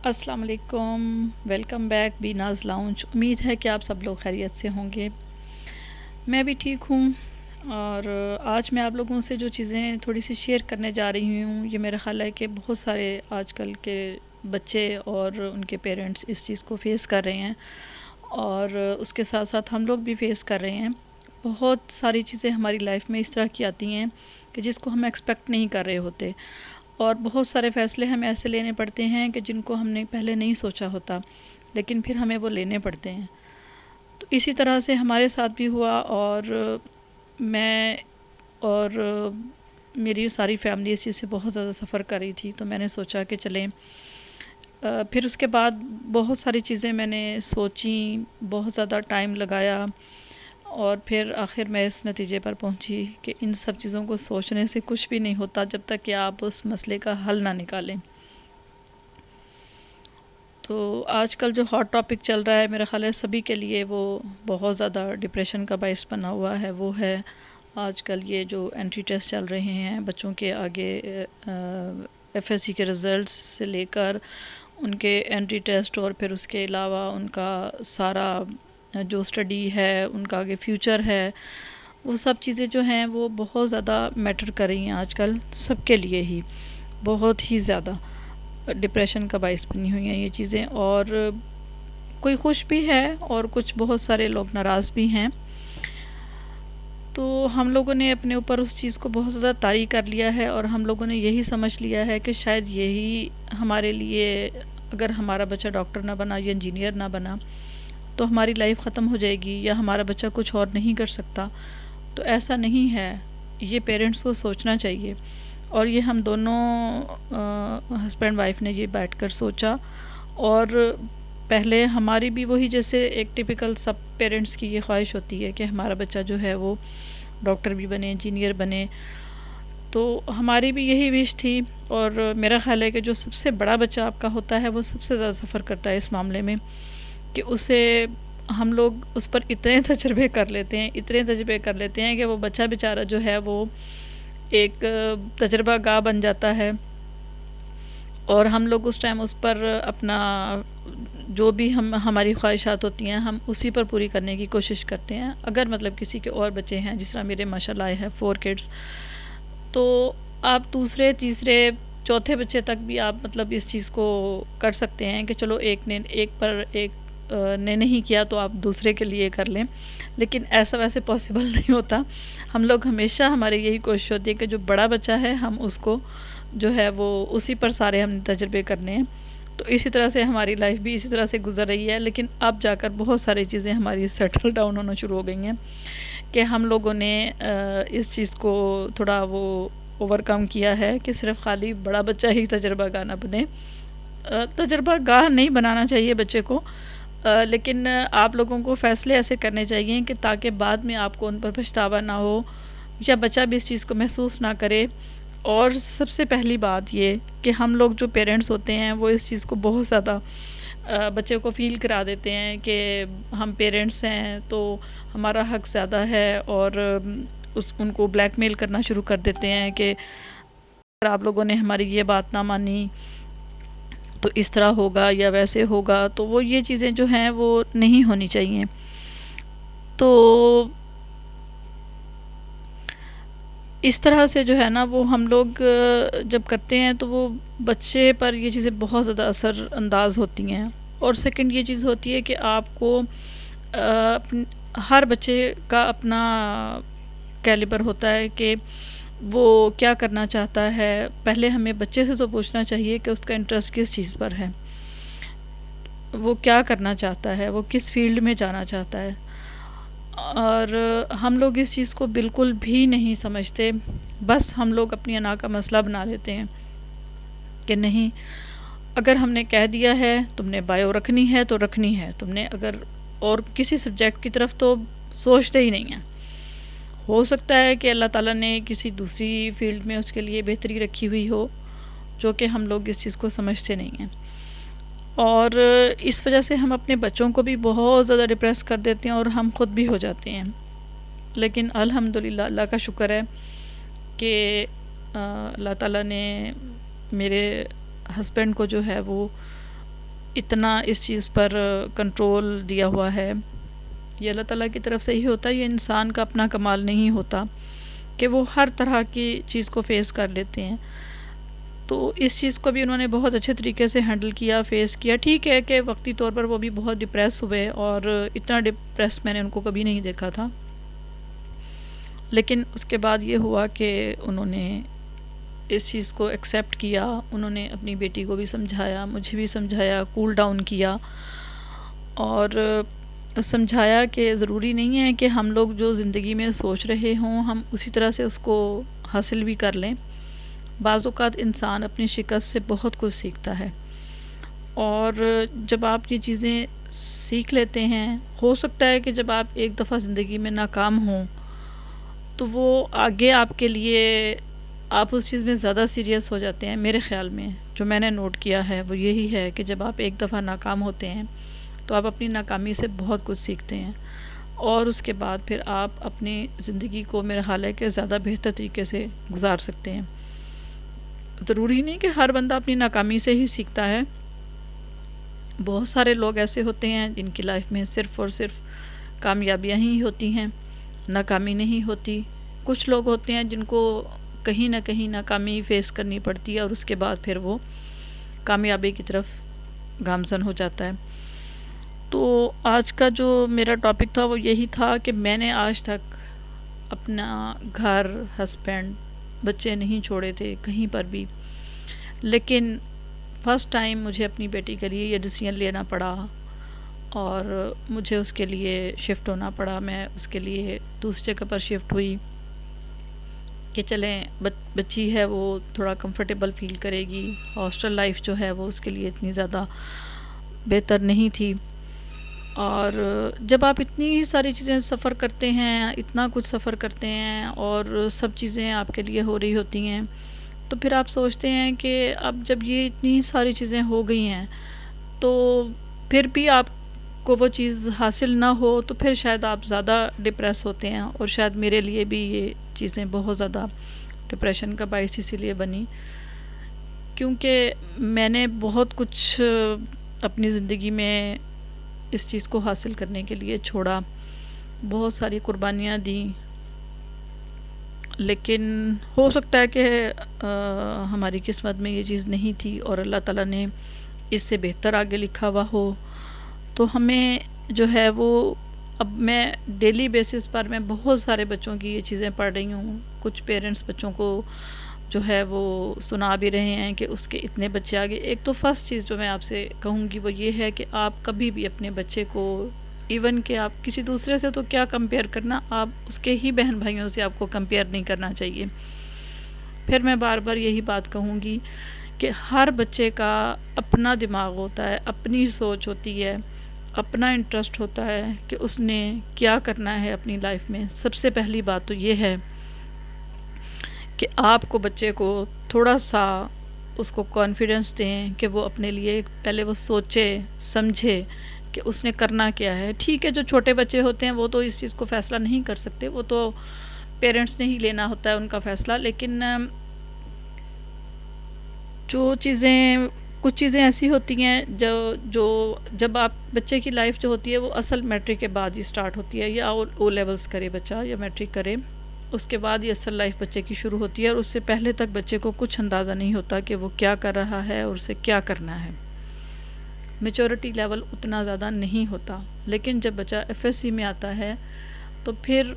السلام علیکم، welcome back Benaz lounge. امید ہے کہ آپ سب لوگ خیریت سے ہوں گے۔ میں بھی ٹھیک ہوں، اور آج میں آپ لوگوں سے جو چیزیں تھوڑی سی شیئر کرنے جا رہی ہوں، یہ میرا خیال ہے کہ بہت سارے آج کل کے بچے اور ان کے پیرنٹس اس چیز کو فیس کر رہے ہیں، اور اس کے ساتھ ساتھ ہم لوگ بھی فیس کر رہے ہیں۔ بہت ساری چیزیں ہماری لائف میں اس طرح کی آتی ہیں کہ جس کو ہم ایکسپیکٹ نہیں کر رہے ہوتے، اور بہت سارے فیصلے ہمیں ایسے لینے پڑتے ہیں کہ جن کو ہم نے پہلے نہیں سوچا ہوتا، لیکن پھر ہمیں وہ لینے پڑتے ہیں۔ تو اسی طرح سے ہمارے ساتھ بھی ہوا، اور میں اور میری ساری فیملی اس چیز سے بہت زیادہ سفر کر رہی تھی، تو میں نے سوچا کہ چلیں۔ پھر اس کے بعد بہت ساری چیزیں میں نے سوچیں، بہت زیادہ ٹائم لگایا، اور پھر آخر میں اس نتیجے پر پہنچی کہ ان سب چیزوں کو سوچنے سے کچھ بھی نہیں ہوتا جب تک کہ آپ اس مسئلے کا حل نہ نکالیں۔ تو آج کل جو ہاٹ ٹاپک چل رہا ہے، میرا خیال ہے سبھی کے لیے وہ بہت زیادہ ڈپریشن کا باعث بنا ہوا ہے، وہ ہے آج کل یہ جو انٹری ٹیسٹ چل رہے ہیں بچوں کے آگے، ایف ایس سی کے رزلٹس سے لے کر ان کے انٹری ٹیسٹ، اور پھر اس کے علاوہ ان کا سارا جو اسٹڈی ہے، ان کا آگے فیوچر ہے، وہ سب چیزیں جو ہیں وہ بہت زیادہ میٹر کر رہی ہیں آج کل سب کے لیے ہی، بہت ہی زیادہ ڈپریشن کا باعث بنی ہوئی ہیں یہ چیزیں۔ اور کوئی خوش بھی ہے اور کچھ بہت سارے لوگ ناراض بھی ہیں۔ تو ہم لوگوں نے اپنے اوپر اس چیز کو بہت زیادہ طاری کر لیا ہے، اور ہم لوگوں نے یہی سمجھ لیا ہے کہ شاید یہی ہمارے لیے، اگر ہمارا بچہ ڈاکٹر نہ بنا یا انجینئر نہ بنا تو ہماری لائف ختم ہو جائے گی، یا ہمارا بچہ کچھ اور نہیں کر سکتا۔ تو ایسا نہیں ہے، یہ پیرنٹس کو سوچنا چاہیے، اور یہ ہم دونوں ہسبینڈ وائف نے یہ بیٹھ کر سوچا، اور پہلے ہماری بھی وہی جیسے ایک ٹپیکل سب پیرنٹس کی یہ خواہش ہوتی ہے کہ ہمارا بچہ جو ہے وہ ڈاکٹر بھی بنے، انجینئر بنے، تو ہماری بھی یہی وش تھی۔ اور میرا خیال ہے کہ جو سب سے بڑا بچہ آپ کا ہوتا ہے وہ سب سے زیادہ سفر کرتا ہے اس معاملے میں، کہ اسے ہم لوگ اس پر اتنے تجربے کر لیتے ہیں، اتنے تجربے کر لیتے ہیں کہ وہ بچہ بیچارہ جو ہے وہ ایک تجربہ گاہ بن جاتا ہے، اور ہم لوگ اس ٹائم اس پر اپنا جو بھی ہماری خواہشات ہوتی ہیں ہم اسی پر پوری کرنے کی کوشش کرتے ہیں۔ اگر مطلب کسی کے اور بچے ہیں، جس طرح میرے ماشاءاللہ ہے 4 کڈس، تو آپ دوسرے تیسرے چوتھے بچے تک بھی آپ مطلب اس چیز کو کر سکتے ہیں کہ چلو ایک نے نہیں کیا تو آپ دوسرے کے لیے کر لیں، لیکن ایسا ویسے پاسبل نہیں ہوتا۔ ہم لوگ ہمیشہ، ہماری یہی کوشش ہوتی ہے کہ جو بڑا بچہ ہے ہم اس کو جو ہے وہ اسی پر سارے ہم تجربے کرنے ہیں۔ تو اسی طرح سے ہماری لائف بھی اسی طرح سے گزر رہی ہے، لیکن اب جا کر بہت ساری چیزیں ہماری سیٹل ڈاؤن ہونا شروع ہو گئی ہیں، کہ ہم لوگوں نے اس چیز کو تھوڑا وہ اوور کم کیا ہے کہ صرف خالی بڑا بچہ ہی تجربہ گاہ نہ بنے۔ تجربہ گاہ نہیں بنانا چاہیے بچے کو، لیکن آپ لوگوں کو فیصلے ایسے کرنے چاہیے کہ تاکہ بعد میں آپ کو ان پر پچھتاوا نہ ہو، یا بچہ بھی اس چیز کو محسوس نہ کرے۔ اور سب سے پہلی بات یہ کہ ہم لوگ جو پیرنٹس ہوتے ہیں وہ اس چیز کو بہت زیادہ بچے کو فیل کرا دیتے ہیں کہ ہم پیرنٹس ہیں تو ہمارا حق زیادہ ہے، اور ان کو بلیک میل کرنا شروع کر دیتے ہیں کہ اگر آپ لوگوں نے ہماری یہ بات نہ مانی تو اس طرح ہوگا یا ویسے ہوگا۔ تو وہ یہ چیزیں جو ہیں وہ نہیں ہونی چاہیے۔ تو اس طرح سے جو ہے نا وہ ہم لوگ جب کرتے ہیں تو وہ بچے پر یہ چیزیں بہت زیادہ اثر انداز ہوتی ہیں۔ اور سیکنڈ یہ چیز ہوتی ہے کہ آپ کو ہر بچے کا اپنا کیلیبر ہوتا ہے کہ وہ کیا کرنا چاہتا ہے۔ پہلے ہمیں بچے سے تو پوچھنا چاہیے کہ اس کا انٹرسٹ کس چیز پر ہے، وہ کیا کرنا چاہتا ہے، وہ کس فیلڈ میں جانا چاہتا ہے۔ اور ہم لوگ اس چیز کو بالکل بھی نہیں سمجھتے، بس ہم لوگ اپنی انا کا مسئلہ بنا لیتے ہیں کہ نہیں، اگر ہم نے کہہ دیا ہے تم نے بایو رکھنی ہے تو رکھنی ہے، تم نے اگر اور کسی سبجیکٹ کی طرف تو سوچتے ہی نہیں ہیں۔ ہو سکتا ہے کہ اللہ تعالیٰ نے کسی دوسری فیلڈ میں اس کے لیے بہتری رکھی ہوئی ہو، جو کہ ہم لوگ اس چیز کو سمجھتے نہیں ہیں، اور اس وجہ سے ہم اپنے بچوں کو بھی بہت زیادہ ڈپریس کر دیتے ہیں، اور ہم خود بھی ہو جاتے ہیں۔ لیکن الحمدللہ اللہ کا شکر ہے کہ اللہ تعالیٰ نے میرے ہسبینڈ کو جو ہے وہ اتنا اس چیز پر کنٹرول دیا ہوا ہے، یہ اللہ تعالیٰ کی طرف سے ہی ہوتا ہے، یہ انسان کا اپنا کمال نہیں ہوتا کہ وہ ہر طرح کی چیز کو فیس کر لیتے ہیں۔ تو اس چیز کو بھی انہوں نے بہت اچھے طریقے سے ہینڈل کیا، فیس کیا۔ ٹھیک ہے کہ وقتی طور پر وہ بھی بہت ڈپریس ہوئے، اور اتنا ڈپریس میں نے ان کو کبھی نہیں دیکھا تھا، لیکن اس کے بعد یہ ہوا کہ انہوں نے اس چیز کو ایکسیپٹ کیا، انہوں نے اپنی بیٹی کو بھی سمجھایا، مجھے بھی سمجھایا، کول ڈاؤن کیا، اور سمجھایا کہ ضروری نہیں ہے کہ ہم لوگ جو زندگی میں سوچ رہے ہوں ہم اسی طرح سے اس کو حاصل بھی کر لیں۔ بعض اوقات انسان اپنی شکست سے بہت کچھ سیکھتا ہے، اور جب آپ یہ چیزیں سیکھ لیتے ہیں، ہو سکتا ہے کہ جب آپ ایک دفعہ زندگی میں ناکام ہوں تو وہ آگے آپ کے لیے آپ اس چیز میں زیادہ سیریس ہو جاتے ہیں۔ میرے خیال میں جو میں نے نوٹ کیا ہے وہ یہی ہے کہ جب آپ ایک دفعہ ناکام ہوتے ہیں تو آپ اپنی ناکامی سے بہت کچھ سیکھتے ہیں، اور اس کے بعد پھر آپ اپنی زندگی کو میرا خیال ہے کہ زیادہ بہتر طریقے سے گزار سکتے ہیں۔ ضروری نہیں کہ ہر بندہ اپنی ناکامی سے ہی سیکھتا ہے، بہت سارے لوگ ایسے ہوتے ہیں جن کی لائف میں صرف اور صرف کامیابیاں ہی ہوتی ہیں، ناکامی نہیں ہوتی۔ کچھ لوگ ہوتے ہیں جن کو کہیں نہ کہیں ناکامی فیس کرنی پڑتی ہے، اور اس کے بعد پھر وہ کامیابی کی طرف گامزن ہو جاتا ہے۔ تو آج کا جو میرا ٹاپک تھا وہ یہی تھا کہ میں نے آج تک اپنا گھر، ہسبینڈ، بچے نہیں چھوڑے تھے کہیں پر بھی، لیکن فرسٹ ٹائم مجھے اپنی بیٹی کے لیے یہ ڈیسیژن لینا پڑا، اور مجھے اس کے لیے شفٹ ہونا پڑا۔ میں اس کے لیے دوسری جگہ پر شفٹ ہوئی کہ چلیں بچی ہے وہ تھوڑا کمفرٹیبل فیل کرے گی، ہاسٹل لائف جو ہے وہ اس کے لیے اتنی زیادہ بہتر نہیں تھی۔ اور جب آپ اتنی ساری چیزیں سفر کرتے ہیں، اتنا کچھ سفر کرتے ہیں، اور سب چیزیں آپ کے لیے ہو رہی ہوتی ہیں، تو پھر آپ سوچتے ہیں کہ اب جب یہ اتنی ساری چیزیں ہو گئی ہیں تو پھر بھی آپ کو وہ چیز حاصل نہ ہو تو پھر شاید آپ زیادہ ڈپریس ہوتے ہیں، اور شاید میرے لیے بھی یہ چیزیں بہت زیادہ ڈپریشن کا باعث اسی لیے بنی، کیونکہ میں نے بہت کچھ اپنی زندگی میں اس چیز کو حاصل کرنے کے لیے چھوڑا، بہت ساری قربانیاں دیں، لیکن ہو سکتا ہے کہ ہماری قسمت میں یہ چیز نہیں تھی، اور اللہ تعالیٰ نے اس سے بہتر آگے لکھا ہوا ہو۔ تو ہمیں جو ہے وہ، اب میں ڈیلی بیسس پر میں بہت سارے بچوں کی یہ چیزیں پڑھ رہی ہوں، کچھ پیرنٹس بچوں کو جو ہے وہ سنا بھی رہے ہیں کہ اس کے اتنے بچے آگے۔ ایک تو فرسٹ چیز جو میں آپ سے کہوں گی وہ یہ ہے کہ آپ کبھی بھی اپنے بچے کو، ایون کہ آپ کسی دوسرے سے تو کیا کمپیئر کرنا، آپ اس کے ہی بہن بھائیوں سے آپ کو کمپیئر نہیں کرنا چاہیے۔ پھر میں بار بار یہی بات کہوں گی کہ ہر بچے کا اپنا دماغ ہوتا ہے، اپنی سوچ ہوتی ہے، اپنا انٹرسٹ ہوتا ہے کہ اس نے کیا کرنا ہے اپنی لائف میں۔ سب سے پہلی بات تو یہ ہے کہ آپ کو بچے کو تھوڑا سا اس کو کانفیڈنس دیں کہ وہ اپنے لیے پہلے وہ سوچے سمجھے کہ اس نے کرنا کیا ہے۔ ٹھیک ہے، جو چھوٹے بچے ہوتے ہیں وہ تو اس چیز کو فیصلہ نہیں کر سکتے، وہ تو پیرنٹس نے ہی لینا ہوتا ہے ان کا فیصلہ، لیکن کچھ چیزیں ایسی ہوتی ہیں جو جب آپ بچے کی لائف جو ہوتی ہے وہ اصل میٹرک کے بعد ہی سٹارٹ ہوتی ہے، یا او لیولز کرے بچہ یا میٹرک کرے، اس کے بعد یہ اصل لائف بچے کی شروع ہوتی ہے، اور اس سے پہلے تک بچے کو کچھ اندازہ نہیں ہوتا کہ وہ کیا کر رہا ہے اور اسے کیا کرنا ہے۔ میچورٹی لیول اتنا زیادہ نہیں ہوتا، لیکن جب بچہ ایف ایس سی میں آتا ہے تو پھر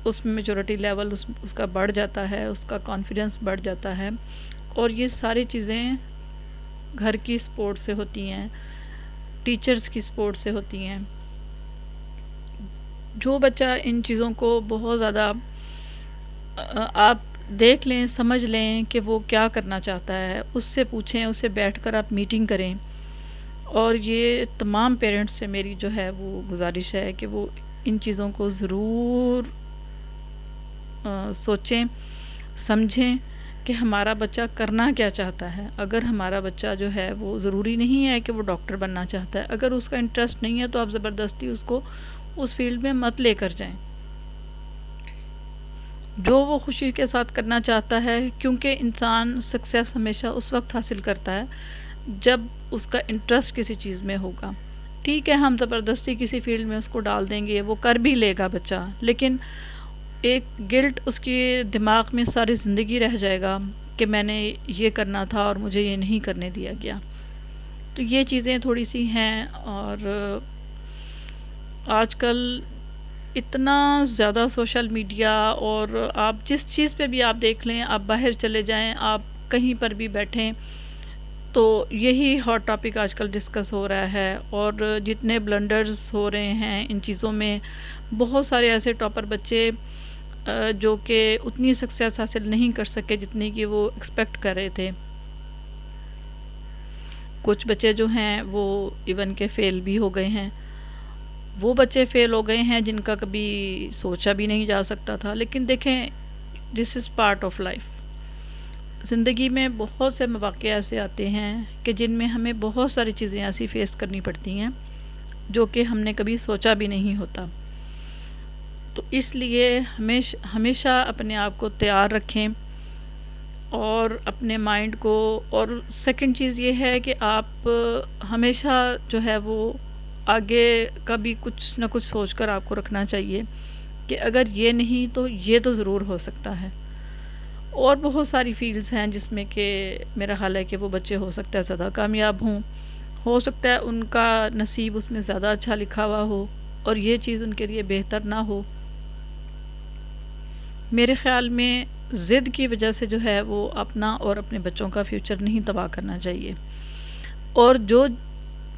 اس میں میچورٹی لیول اس کا بڑھ جاتا ہے، اس کا کانفیڈنس بڑھ جاتا ہے، اور یہ ساری چیزیں گھر کی سپورٹ سے ہوتی ہیں، ٹیچرز کی سپورٹ سے ہوتی ہیں۔ جو بچہ ان چیزوں کو بہت زیادہ آپ دیکھ لیں، سمجھ لیں کہ وہ کیا کرنا چاہتا ہے، اس سے پوچھیں، اسے بیٹھ کر آپ میٹنگ کریں، اور یہ تمام پیرنٹس سے میری جو ہے وہ گزارش ہے کہ وہ ان چیزوں کو ضرور سوچیں سمجھیں کہ ہمارا بچہ کرنا کیا چاہتا ہے۔ اگر ہمارا بچہ جو ہے وہ، ضروری نہیں ہے کہ وہ ڈاکٹر بننا چاہتا ہے، اگر اس کا انٹرسٹ نہیں ہے تو آپ زبردستی اس کو اس فیلڈ میں مت لے کر جائیں، جو وہ خوشی کے ساتھ کرنا چاہتا ہے، کیونکہ انسان سکسیس ہمیشہ اس وقت حاصل کرتا ہے جب اس کا انٹرسٹ کسی چیز میں ہوگا. ٹھیک ہے ہم زبردستی کسی فیلڈ میں اس کو ڈال دیں گے، وہ کر بھی لے گا بچہ، لیکن ایک گلٹ اس کے دماغ میں ساری زندگی رہ جائے گا کہ میں نے یہ کرنا تھا اور مجھے یہ نہیں کرنے دیا گیا. تو یہ چیزیں تھوڑی سی ہیں. اور آج کل اتنا زیادہ سوشل میڈیا، اور آپ جس چیز پہ بھی آپ دیکھ لیں، آپ باہر چلے جائیں، آپ کہیں پر بھی بیٹھیں تو یہی ہاٹ ٹاپک آج کل ڈسکس ہو رہا ہے. اور جتنے بلنڈرز ہو رہے ہیں ان چیزوں میں، بہت سارے ایسے ٹاپر بچے جو کہ اتنی سکسیس حاصل نہیں کر سکے جتنی کہ وہ ایکسپیکٹ کر رہے تھے. کچھ بچے جو ہیں وہ ایون کے فیل بھی ہو گئے ہیں. وہ بچے فیل ہو گئے ہیں جن کا کبھی سوچا بھی نہیں جا سکتا تھا. لیکن دیکھیں، دس از پارٹ آف لائف. زندگی میں بہت سے مواقع ایسے آتے ہیں کہ جن میں ہمیں بہت ساری چیزیں ایسی فیس کرنی پڑتی ہیں جو کہ ہم نے کبھی سوچا بھی نہیں ہوتا. تو اس لیے ہمیشہ اپنے آپ کو تیار رکھیں اور اپنے مائنڈ کو. اور سیکنڈ چیز یہ ہے کہ آپ ہمیشہ جو ہے وہ آگے کا بھی کچھ نہ کچھ سوچ کر آپ کو رکھنا چاہیے کہ اگر یہ نہیں تو یہ تو ضرور ہو سکتا ہے. اور بہت ساری فیلڈز ہیں جس میں کہ میرا خیال ہے کہ وہ بچے ہو سکتا ہے زیادہ کامیاب ہوں، ہو سکتا ہے ان کا نصیب اس میں زیادہ اچھا لکھا ہوا ہو اور یہ چیز ان کے لیے بہتر نہ ہو. میرے خیال میں ضد کی وجہ سے جو ہے وہ اپنا اور اپنے بچوں کا فیوچر نہیں تباہ کرنا چاہیے. اور جو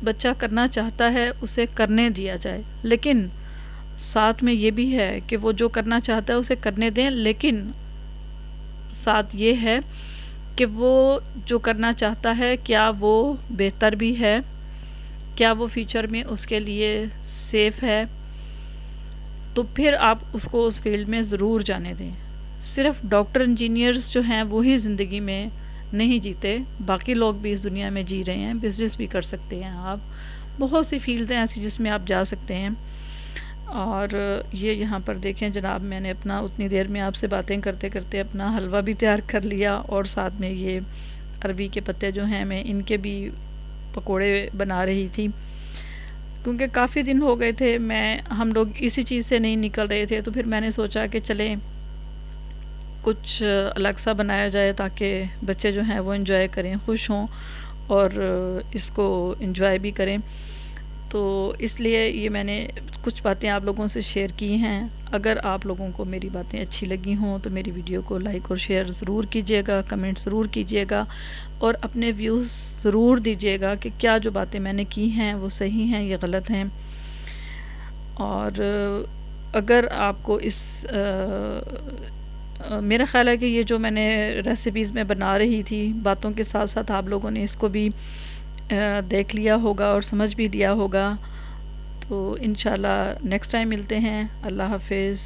بچہ کرنا چاہتا ہے اسے کرنے دیا جائے، لیکن ساتھ میں یہ بھی ہے کہ وہ جو کرنا چاہتا ہے اسے کرنے دیں، لیکن ساتھ یہ ہے کہ وہ جو کرنا چاہتا ہے کیا وہ بہتر بھی ہے، کیا وہ فیوچر میں اس کے لیے سیف ہے. تو پھر آپ اس کو اس فیلڈ میں ضرور جانے دیں. صرف ڈاکٹر انجینئرز جو ہیں وہی زندگی میں نہیں جیتے، باقی لوگ بھی اس دنیا میں جی رہے ہیں. بزنس بھی کر سکتے ہیں آپ، بہت سی فیلڈ ہیں ایسی جس میں آپ جا سکتے ہیں. اور یہ یہاں پر دیکھیں جناب، میں نے اپنا اتنی دیر میں آپ سے باتیں کرتے کرتے اپنا حلوہ بھی تیار کر لیا، اور ساتھ میں یہ عربی کے پتے جو ہیں میں ان کے بھی پکوڑے بنا رہی تھی، کیونکہ کافی دن ہو گئے تھے ہم لوگ اسی چیز سے نہیں نکل رہے تھے. تو پھر میں نے سوچا کہ چلیں کچھ الگ سا بنایا جائے تاکہ بچے جو ہیں وہ انجوائے کریں، خوش ہوں اور اس کو انجوائے بھی کریں. تو اس لیے یہ میں نے کچھ باتیں آپ لوگوں سے شیئر کی ہیں. اگر آپ لوگوں کو میری باتیں اچھی لگی ہوں تو میری ویڈیو کو لائک اور شیئر ضرور کیجیے گا، کمنٹ ضرور کیجیے گا، اور اپنے ویوز ضرور دیجیے گا کہ کیا جو باتیں میں نے کی ہیں وہ صحیح ہیں یا غلط ہیں. اور اگر آپ کو میرا خیال ہے کہ یہ جو میں نے ریسیپیز میں بنا رہی تھی باتوں کے ساتھ ساتھ آپ لوگوں نے اس کو بھی دیکھ لیا ہوگا اور سمجھ بھی لیا ہوگا. تو انشاءاللہ نیکسٹ ٹائم ملتے ہیں. اللہ حافظ.